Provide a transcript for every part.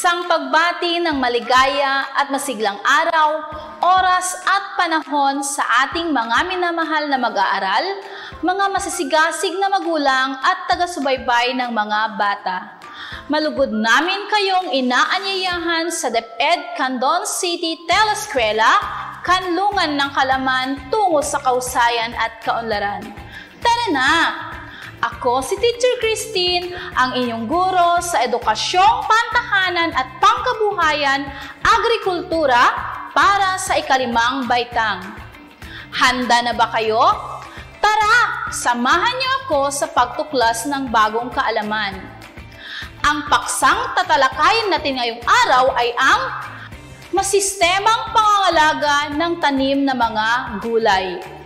Isang pagbati ng maligaya at masiglang araw, oras at panahon sa ating mga minamahal na mag-aaral, mga masisigasig na magulang at taga-subaybay ng mga bata. Malugod namin kayong inaanyayahan sa DepEd Candon City Teleskwela, Kanlungan ng Kalaman tungo sa kausayan at kaunlaran. Tara na! Ako si Teacher Christine, ang inyong guro sa Edukasyong, Pantahanan at Pangkabuhayan, Agrikultura para sa ikalimang baitang. Handa na ba kayo? Tara, samahan niyo ako sa pagtuklas ng bagong kaalaman. Ang paksang tatalakayin natin ngayong araw ay ang masistemang pangangalaga ng tanim na mga gulay.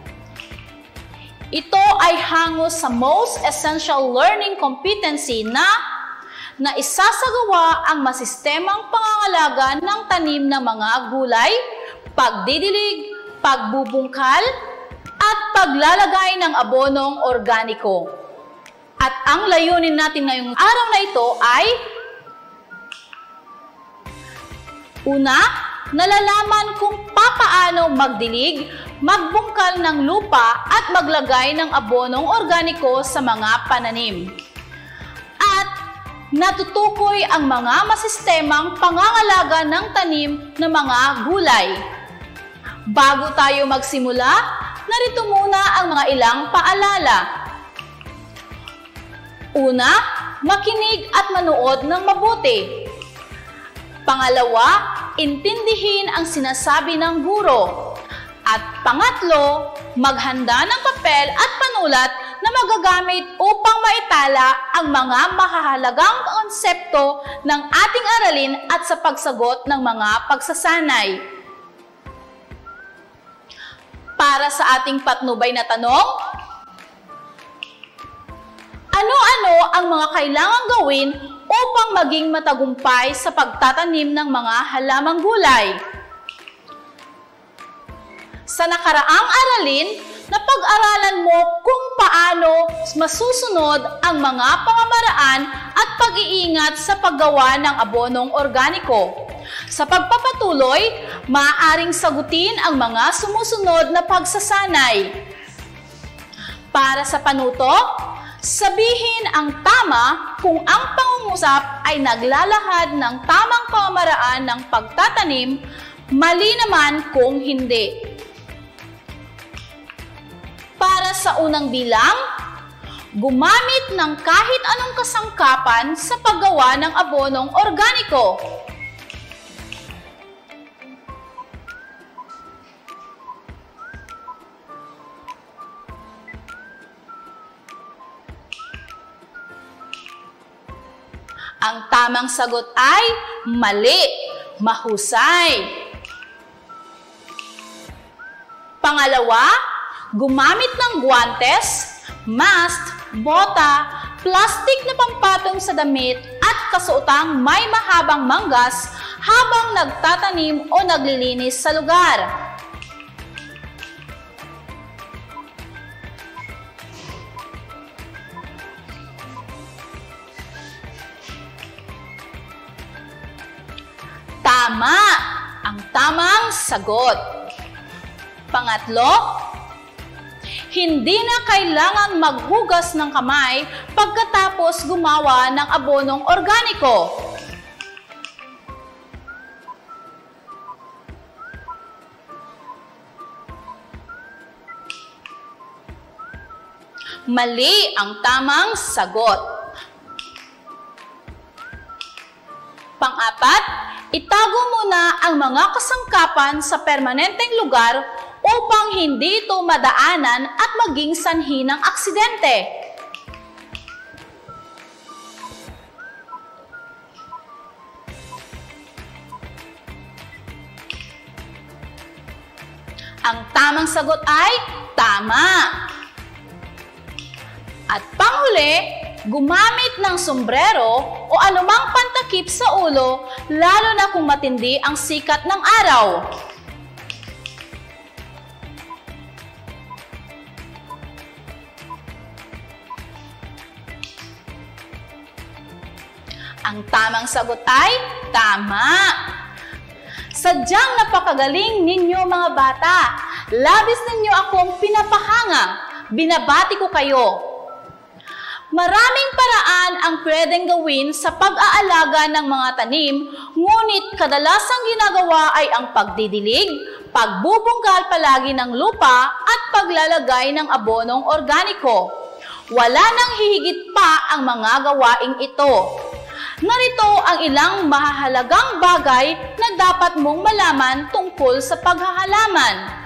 Ito ay hango sa most essential learning competency na isasagawa ang masistemang pangangalaga ng tanim ng mga gulay, pagdidilig, pagbubungkal, at paglalagay ng abonong organiko. At ang layunin natin ngayong araw na ito ay una, nalalaman kung papaano magdilig, magbungkal ng lupa at maglagay ng abonong organiko sa mga pananim. At natutukoy ang mga masistemang pangangalaga ng tanim ng mga gulay. Bago tayo magsimula, narito muna ang mga ilang paalala. Una, makinig at manood ng mabuti. Pangalawa, intindihin ang sinasabi ng guro. At pangatlo, maghanda ng papel at panulat na magagamit upang maitala ang mga mahahalagang konsepto ng ating aralin at sa pagsagot ng mga pagsasanay. Para sa ating patnubay na tanong, ano-ano ang mga kailangang gawin upang maging matagumpay sa pagtatanim ng mga halamang gulay? Sa nakaraang aralin, napag-aralan mo kung paano masusunod ang mga pamamaraan at pag-iingat sa paggawa ng abonong organiko. Sa pagpapatuloy, maaaring sagutin ang mga sumusunod na pagsasanay. Para sa panuto, sabihin ang tama kung ang pangungusap ay naglalahad ng tamang pamamaraan ng pagtatanim, mali naman kung hindi. Para sa unang bilang, gumamit ng kahit anong kasangkapan sa paggawa ng abonong organiko. Ang tamang sagot ay mali, mahusay. Pangalawa, gumamit ng guwantes, mask, bota, plastik na pampatong sa damit at kasuotang may mahabang manggas habang nagtatanim o naglilinis sa lugar. Tama! Ang tamang sagot. Pangatlo, hindi na kailangang maghugas ng kamay pagkatapos gumawa ng abonong organiko. Mali ang tamang sagot. Pang-apat, itago muna ang mga kasangkapan sa permanenteng lugar upang hindi ito madaanan at maging sanhi ng aksidente. Ang tamang sagot ay tama. At panghuli, gumamit ng sombrero o anumang pantakip sa ulo, lalo na kung matindi ang sikat ng araw. Ang tamang sagot ay tama. Sadyang napakagaling ninyo mga bata. Labis ninyo akong pinapahanga. Binabati ko kayo. Maraming paraan ang pwedeng gawin sa pag-aalaga ng mga tanim, ngunit kadalasang ginagawa ay ang pagdidilig, pagbubungkal palagi ng lupa at paglalagay ng abonong organiko. Wala nang hihigit pa ang mga gawaing ito. Narito ang ilang mahahalagang bagay na dapat mong malaman tungkol sa paghahalaman.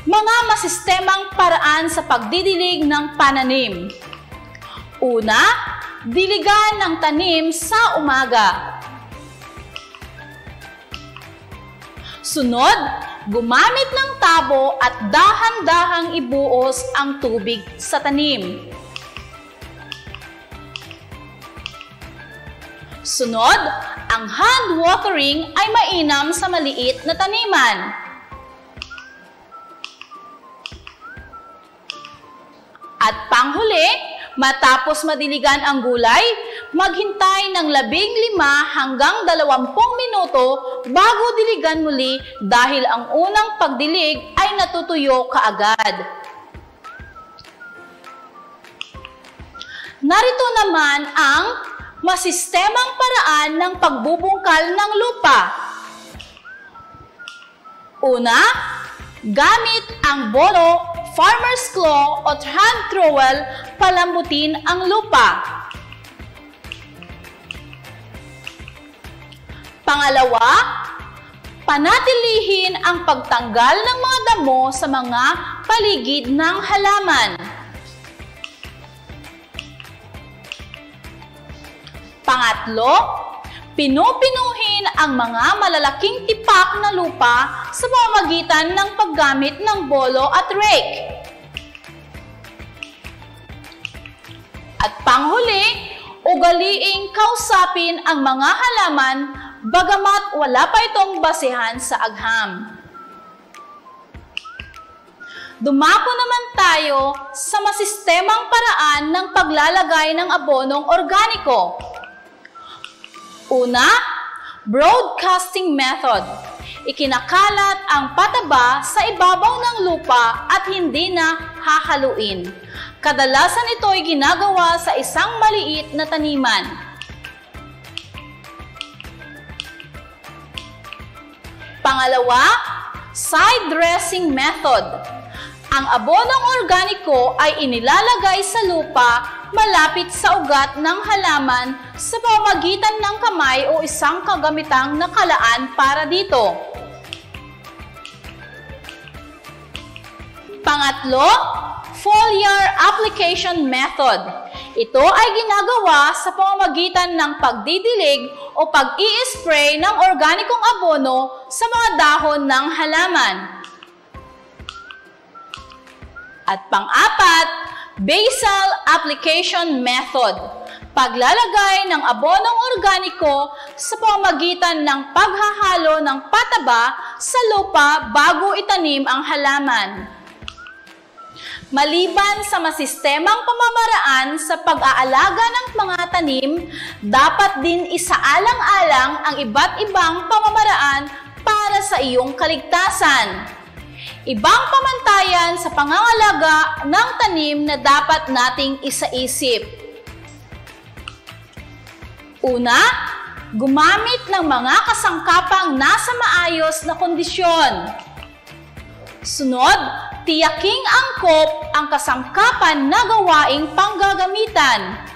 Mga masistemang paraan sa pagdidilig ng pananim. Una, diligan ng tanim sa umaga. Sunod, gumamit ng tabo at dahan-dahang ibuhos ang tubig sa tanim. Sunod, ang hand watering ay mainam sa maliit na taniman. At panghuli, matapos madiligan ang gulay, maghintay ng 15 hanggang 20 minuto bago diligan muli dahil ang unang pagdilig ay natutuyo kaagad. Narito naman ang masistemang paraan ng pagbubungkal ng lupa. Una, gamit ang bolo, farmer's claw o hand trowel, palambutin ang lupa. Pangalawa, panatilihin ang pagtanggal ng mga damo sa mga paligid ng halaman. Pangatlo, pinupinuhin ang mga malalaking tipak na lupa sa pamamagitan ng paggamit ng bolo at rake. At panghuli, ugaliing kausapin ang mga halaman bagamat wala pa itong basehan sa agham. Dumako naman tayo sa masistemang paraan ng paglalagay ng abonong organiko. Una, broadcasting method. Ikinakalat ang pataba sa ibabaw ng lupa at hindi na hahaluin. Kadalasan ito ay ginagawa sa isang maliit na taniman. Pangalawa, side dressing method. Ang abonong organiko ay inilalagay sa lupa malapit sa ugat ng halaman sa pamamagitan ng kamay o isang kagamitang nakalaan para dito. Pangatlo, foliar application method. Ito ay ginagawa sa pamamagitan ng pagdidilig o pag-i-spray ng organikong abono sa mga dahon ng halaman. At pang-apat, basal application method. Paglalagay ng abonong organiko sa pamamagitan ng paghahalo ng pataba sa lupa bago itanim ang halaman. Maliban sa masistemang pamamaraan sa pag-aalaga ng mga tanim, dapat din isaalang-alang ang iba't ibang pamamaraan para sa iyong kaligtasan. Ibang pamantayan sa pangangalaga ng tanim na dapat nating isaisip. Una, gumamit ng mga kasangkapang nasa maayos na kondisyon. Sunod, tiyaking angkop ang kasangkapan na gawaing panggagamitan.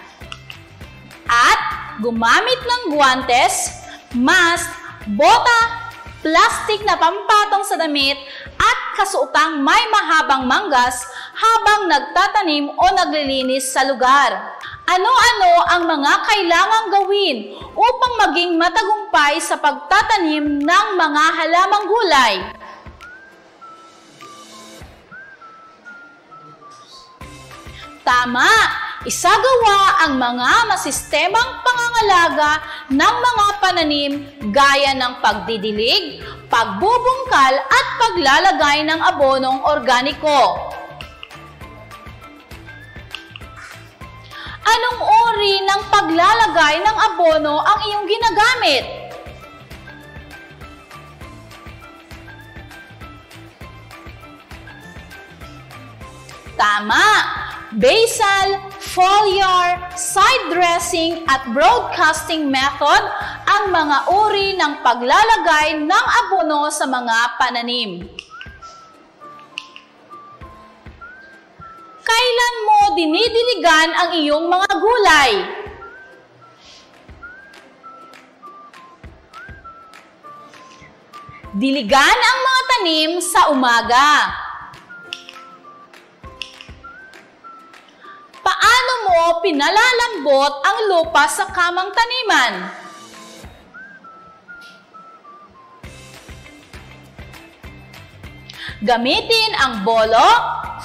At gumamit ng guwantes, mask, bota, plastik na pampatong sa damit, at kasuotang may mahabang manggas habang nagtatanim o naglilinis sa lugar. Ano-ano ang mga kailangang gawin upang maging matagumpay sa pagtatanim ng mga halamang gulay? Tama! Isagawa ang mga masistemang pangangalaga ng mga pananim gaya ng pagdidilig, pagbubungkal at paglalagay ng abonong organiko. Anong uri ng paglalagay ng abono ang iyong ginagamit? Tama! Basal, foliar, side dressing at broadcasting method ang mga uri ng paglalagay ng abono sa mga pananim. Kailan mo dinidiligan ang iyong mga gulay? Diligan ang mga tanim sa umaga. Paano mo pinalalambot ang lupa sa kamang taniman? Gamitin ang bolo,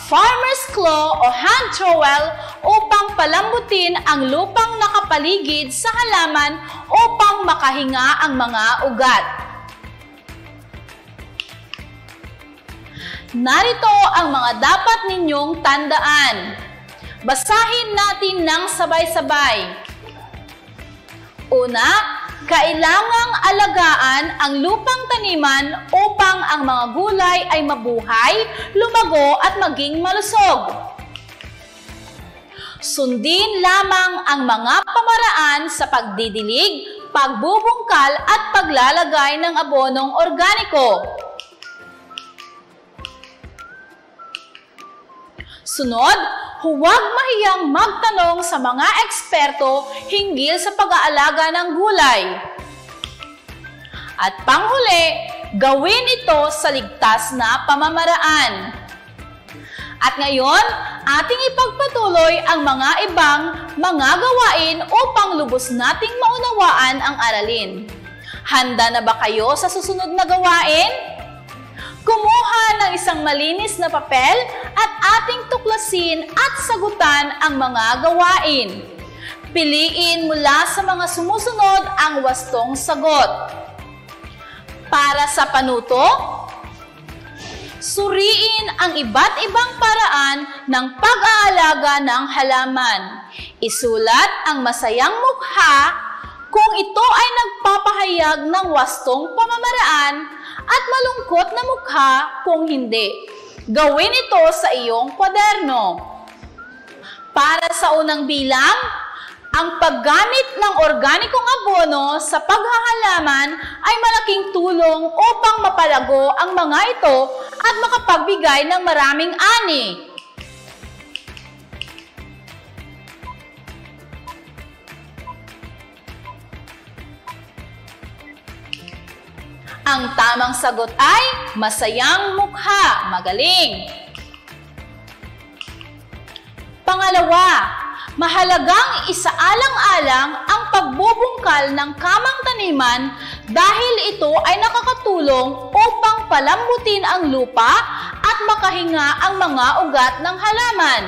farmer's claw o hand trowel upang palambutin ang lupang nakapaligid sa halaman upang makahinga ang mga ugat. Narito ang mga dapat ninyong tandaan. Basahin natin ng sabay-sabay. Una, kailangang alagaan ang lupang taniman upang ang mga gulay ay mabuhay, lumago at maging malusog. Sundin lamang ang mga pamaraan sa pagdidilig, pagbubungkal at paglalagay ng abonong organiko. Sunod, huwag mahiyang magtanong sa mga eksperto hinggil sa pag-aalaga ng gulay. At panghuli, gawin ito sa ligtas na pamamaraan. At ngayon, ating ipagpatuloy ang mga ibang mga gawain upang lubos nating maunawaan ang aralin. Handa na ba kayo sa susunod na gawain? Kumuha ng isang malinis na papel at ating tuklasin at sagutan ang mga gawain. Piliin mula sa mga sumusunod ang wastong sagot. Para sa panuto, suriin ang iba't ibang paraan ng pag-aalaga ng halaman. Isulat ang masayang mukha kung ito ay nagpapahayag ng wastong pamamaraan at malungkot na mukha kung hindi. Gawin ito sa iyong kwaderno. Para sa unang bilang, ang paggamit ng organikong abono sa paghahalaman ay malaking tulong upang mapalago ang mga ito at makapagbigay ng maraming ani. Ang tamang sagot ay masayang mukha. Magaling! Pangalawa, mahalagang isaalang-alang ang pagbubungkal ng kamang taniman dahil ito ay nakakatulong upang palambutin ang lupa at makahinga ang mga ugat ng halaman.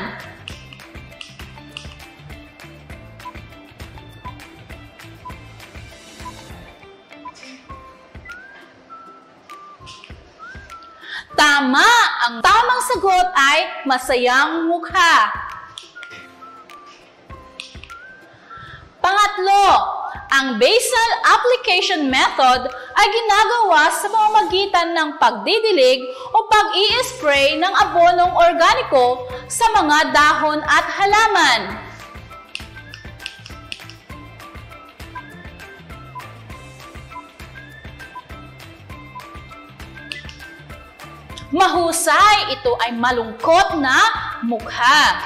Tama! Ang tamang sagot ay masayang mukha. Pangatlo, ang basal application method ay ginagawa sa pamamagitan ng pagdidilig o pag-i-spray ng abonong organiko sa mga dahon at halaman. Mahusay, ito ay malungkot na mukha.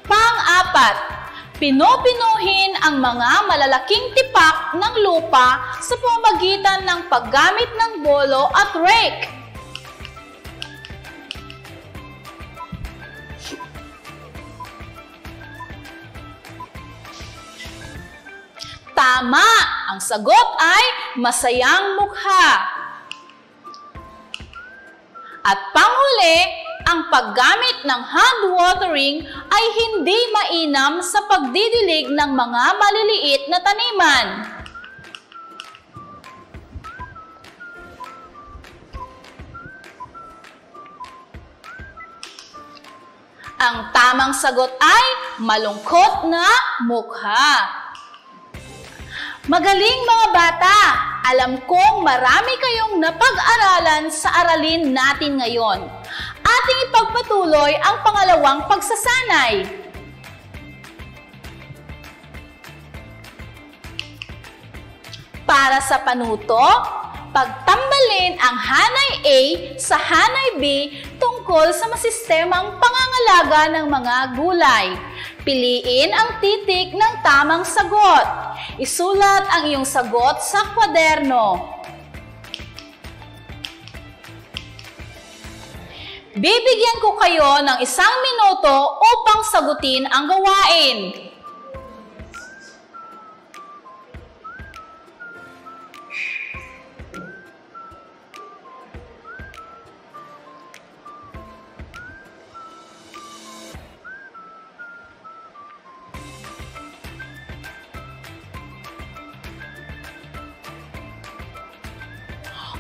Pang-apat, pinupinuhin ang mga malalaking tipak ng lupa sa pamamagitan ng paggamit ng bolo at rake. Tama! Ang sagot ay masayang mukha. At panghuli, ang paggamit ng hand watering ay hindi mainam sa pagdidilig ng mga maliliit na taniman. Ang tamang sagot ay malungkot na mukha. Magaling mga bata! Alam kong marami kayong napag-aralan sa aralin natin ngayon. Ating ipagpatuloy ang pangalawang pagsasanay. Para sa panuto, pagtambalin ang hanay A sa hanay B tungkol sa masistemang pangangalaga ng mga gulay. Piliin ang titik ng tamang sagot. Isulat ang iyong sagot sa kwaderno. Bibigyan ko kayo ng 1 minuto upang sagutin ang gawain.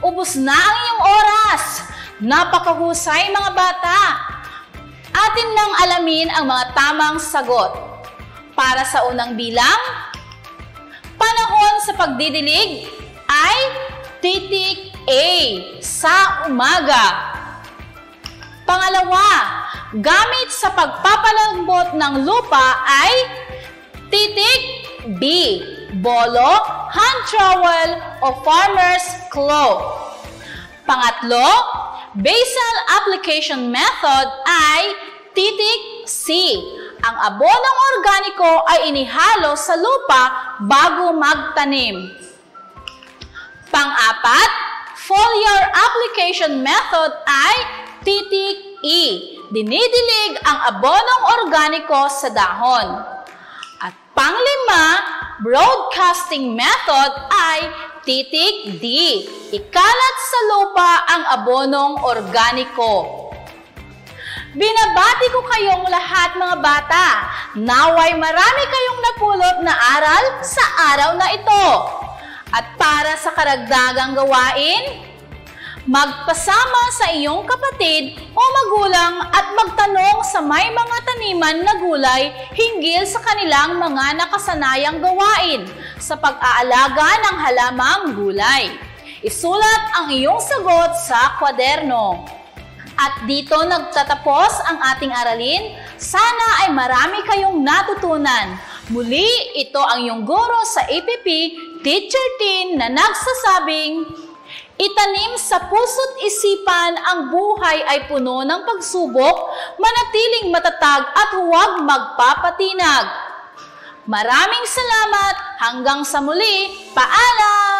Ubos na ang iyong oras. Napakahusay mga bata. Atin nang alamin ang mga tamang sagot. Para sa unang bilang, panahon sa pagdidilig ay titik A sa umaga. Pangalawa, gamit sa pagpapalambot ng lupa ay titik B, bolo, hand trowel o farmer's cloth. Pangatlo, basal application method ay titik C. Ang abonong organiko ay inihalo sa lupa bago magtanim. Pang-apat, foliar application method ay titik E. Dinidilig ang abonong organiko sa dahon. At pang-lima, broadcasting method ay titik D. Ikalat sa lupa ang abonong organiko. Binabati ko kayong lahat mga bata. Naway marami kayong napulot na aral sa araw na ito. At para sa karagdagang gawain, magpasama sa iyong kapatid o magulang at magtanong sa may mga taniman na gulay hinggil sa kanilang mga nakasanayang gawain sa pag-aalaga ng halamang gulay. Isulat ang iyong sagot sa kwaderno. At dito nagtatapos ang ating aralin. Sana ay marami kayong natutunan. Muli, ito ang iyong guro sa APP, Teacher Tin, na nagsasabing, itanim sa puso't isipan ang buhay ay puno ng pagsubok, manatiling matatag at huwag magpapatinag. Maraming salamat, hanggang sa muli, paalam!